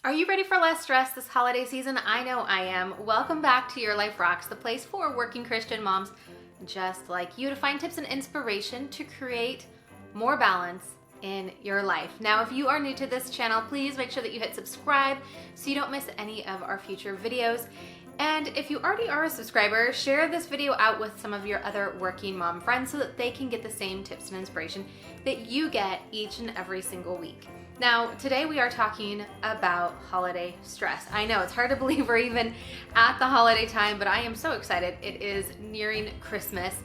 Are you ready for less stress this holiday season? I know I am. Welcome back to Your Life Rocks, the place for working Christian moms just like you to find tips and inspiration to create more balance in your life. Now, if you are new to this channel, please make sure that you hit subscribe so you don't miss any of our future videos. And if you already are a subscriber, share this video out with some of your other working mom friends so that they can get the same tips and inspiration that you get each and every single week. Now, today we are talking about holiday stress. I know it's hard to believe we're even at the holiday time, but I am so excited. It is nearing Christmas.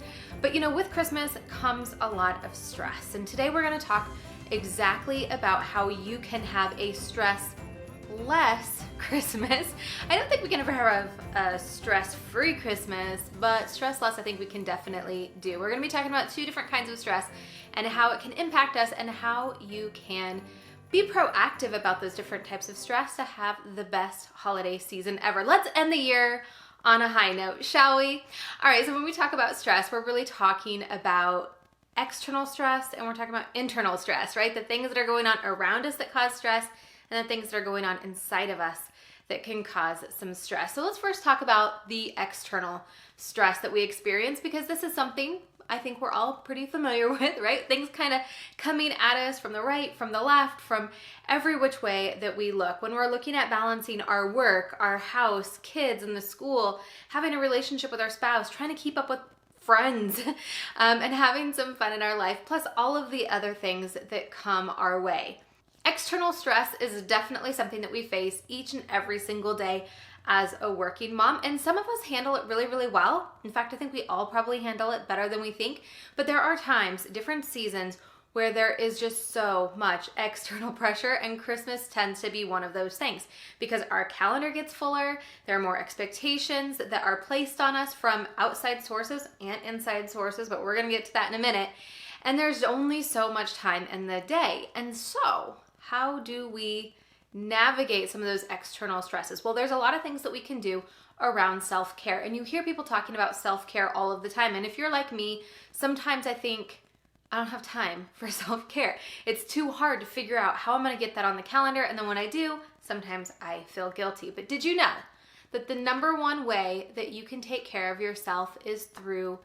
But you know, with Christmas comes a lot of stress. And today we're going to talk exactly about how you can have a stress-less Christmas. I don't think we can ever have a stress-free Christmas, but stress-less I think we can definitely do. We're going to be talking about two different kinds of stress and how it can impact us and how you can be proactive about those different types of stress to have the best holiday season ever. Let's end the year on a high note, shall we? All right, so when we talk about stress, we're really talking about external stress and we're talking about internal stress, right? The things that are going on around us that cause stress and the things that are going on inside of us that can cause some stress. So let's first talk about the external stress that we experience, because this is something I think we're all pretty familiar with, right? Things kind of coming at us from the right, from the left, from every which way that we look. When we're looking at balancing our work, our house, kids, and the school, having a relationship with our spouse, trying to keep up with friends, and having some fun in our life, plus all of the other things that come our way. External stress is definitely something that we face each and every single day as a working mom, and some of us handle it really, really well. In fact, I think we all probably handle it better than we think, but there are times, different seasons, where there is just so much external pressure, and Christmas tends to be one of those things because our calendar gets fuller, there are more expectations that are placed on us from outside sources and inside sources, but we're gonna get to that in a minute, and there's only so much time in the day. And so, how do we navigate some of those external stresses? Well, there's a lot of things that we can do around self-care, and you hear people talking about self-care all of the time. And if you're like me, sometimes I think I don't have time for self-care. It's too hard to figure out how I'm going to get that on the calendar, and then when I do, sometimes I feel guilty. But did you know that the number one way that you can take care of yourself is through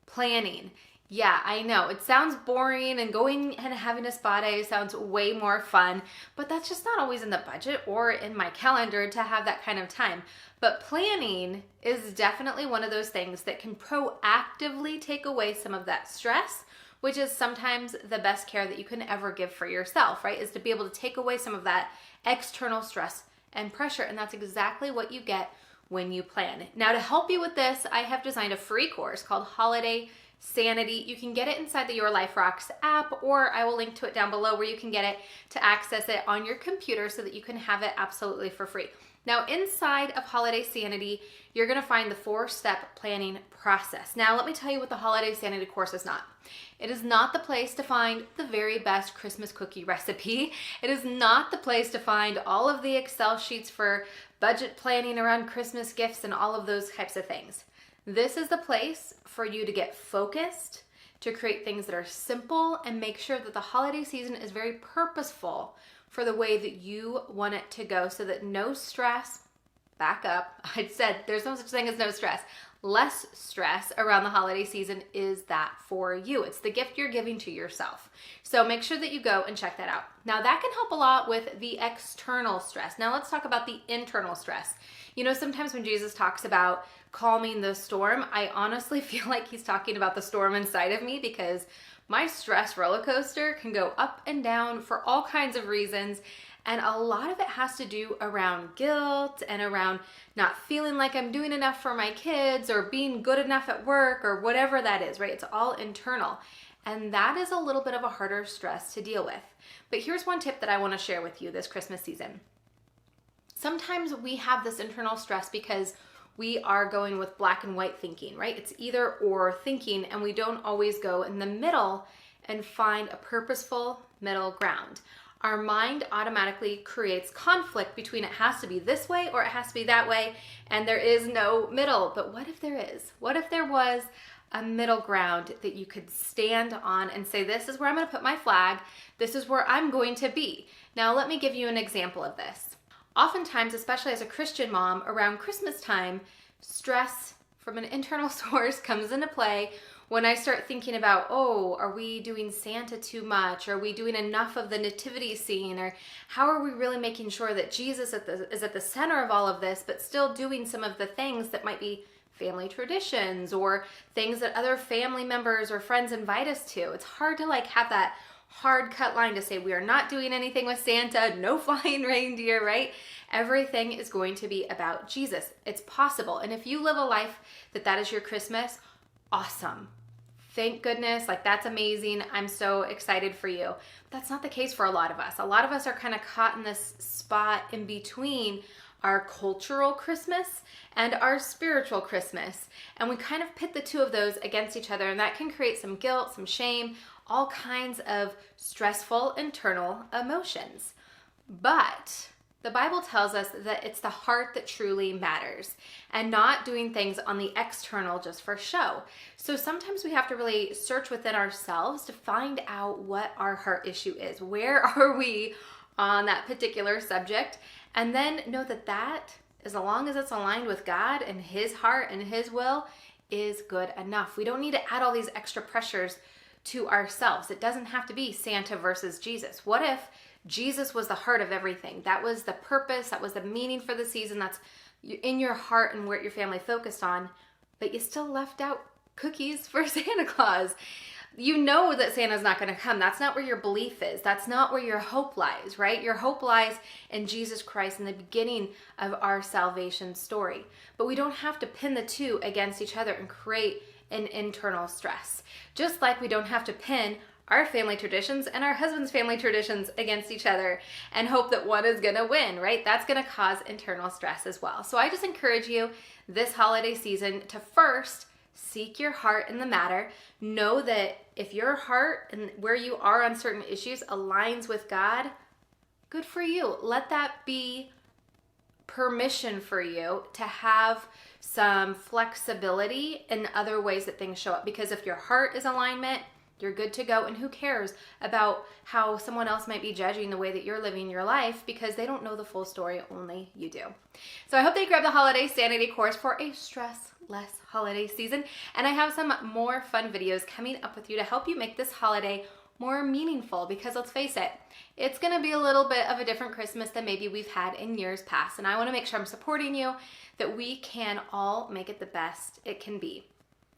planning? Yeah, I know. It sounds boring, and going and having a spa day sounds way more fun, but that's just not always in the budget or in my calendar to have that kind of time. But planning is definitely one of those things that can proactively take away some of that stress, which is sometimes the best care that you can ever give for yourself, right? Is to be able to take away some of that external stress and pressure, and that's exactly what you get when you plan. Now, to help you with this, I have designed a free course called Holiday Sanity. You can get it inside the Your Life Rocks app, or I will link to it down below where you can get it to access it on your computer so that you can have it absolutely for free. Now, inside of Holiday Sanity, you're going to find the 4-step planning process. Now, let me tell you what the Holiday Sanity course is not. It is not the place to find the very best Christmas cookie recipe. It is not the place to find all of the Excel sheets for budget planning around Christmas gifts and all of those types of things. This is the place for you to get focused, to create things that are simple, and make sure that the holiday season is very purposeful for the way that you want it to go, so that no stress, back up, I said there's no such thing as no stress. Less stress around the holiday season is that for you. It's the gift you're giving to yourself. So make sure that you go and check that out. Now, that can help a lot with the external stress. Now let's talk about the internal stress. You know, sometimes when Jesus talks about calming the storm, I honestly feel like he's talking about the storm inside of me, because my stress roller coaster can go up and down for all kinds of reasons. And a lot of it has to do around guilt and around not feeling like I'm doing enough for my kids or being good enough at work or whatever that is, right? It's all internal. And that is a little bit of a harder stress to deal with. But here's one tip that I want to share with you this Christmas season. Sometimes we have this internal stress because we are going with black and white thinking, right? It's either or thinking, and we don't always go in the middle and find a purposeful middle ground. Our mind automatically creates conflict between it has to be this way or it has to be that way, and there is no middle. But what if there is? What if there was a middle ground that you could stand on and say, this is where I'm going to put my flag. This is where I'm going to be. Now, let me give you an example of this. Oftentimes, especially as a Christian mom, around Christmas time, stress from an internal source comes into play when I start thinking about, oh, are we doing Santa too much? Are we doing enough of the nativity scene? Or how are we really making sure that Jesus is at the center of all of this, but still doing some of the things that might be family traditions or things that other family members or friends invite us to? It's hard to have that hard cut line to say we are not doing anything with Santa, no flying reindeer, right? Everything is going to be about Jesus. It's possible. And if you live a life that is your Christmas, awesome. Thank goodness. That's amazing. I'm so excited for you. That's not the case for a lot of us. A lot of us are kind of caught in this spot in between our cultural Christmas and our spiritual Christmas. And we kind of pit the two of those against each other, and that can create some guilt, some shame, all kinds of stressful internal emotions. But the Bible tells us that it's the heart that truly matters and not doing things on the external just for show. So sometimes we have to really search within ourselves to find out what our heart issue is. Where are we on that particular subject? And then know that as long as it's aligned with God and His heart and His will, is good enough. We don't need to add all these extra pressures to ourselves. It doesn't have to be Santa versus Jesus. What if Jesus was the heart of everything? That was the purpose, that was the meaning for the season, that's in your heart and what your family focused on, but you still left out cookies for Santa Claus. You know that Santa's not going to come. That's not where your belief is. That's not where your hope lies, right? Your hope lies in Jesus Christ in the beginning of our salvation story. But we don't have to pin the two against each other and create an internal stress. Just like we don't have to pin our family traditions and our husband's family traditions against each other and hope that one is going to win, right? That's going to cause internal stress as well. So I just encourage you this holiday season to first seek your heart in the matter. Know that if your heart and where you are on certain issues aligns with God, good for you. Let that be permission for you to have some flexibility in other ways that things show up. Because if your heart is alignment, you're good to go. And who cares about how someone else might be judging the way that you're living your life, because they don't know the full story, only you do. So I hope that you grab the Holiday Sanity course for a stress-less holiday season. And I have some more fun videos coming up with you to help you make this holiday more meaningful, because let's face it, it's going to be a little bit of a different Christmas than maybe we've had in years past. And I want to make sure I'm supporting you, that we can all make it the best it can be.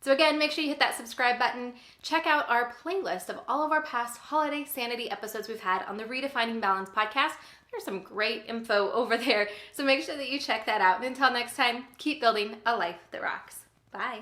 So again, make sure you hit that subscribe button. Check out our playlist of all of our past Holiday Sanity episodes we've had on the Redefining Balance podcast. There's some great info over there. So make sure that you check that out. And until next time, keep building a life that rocks. Bye.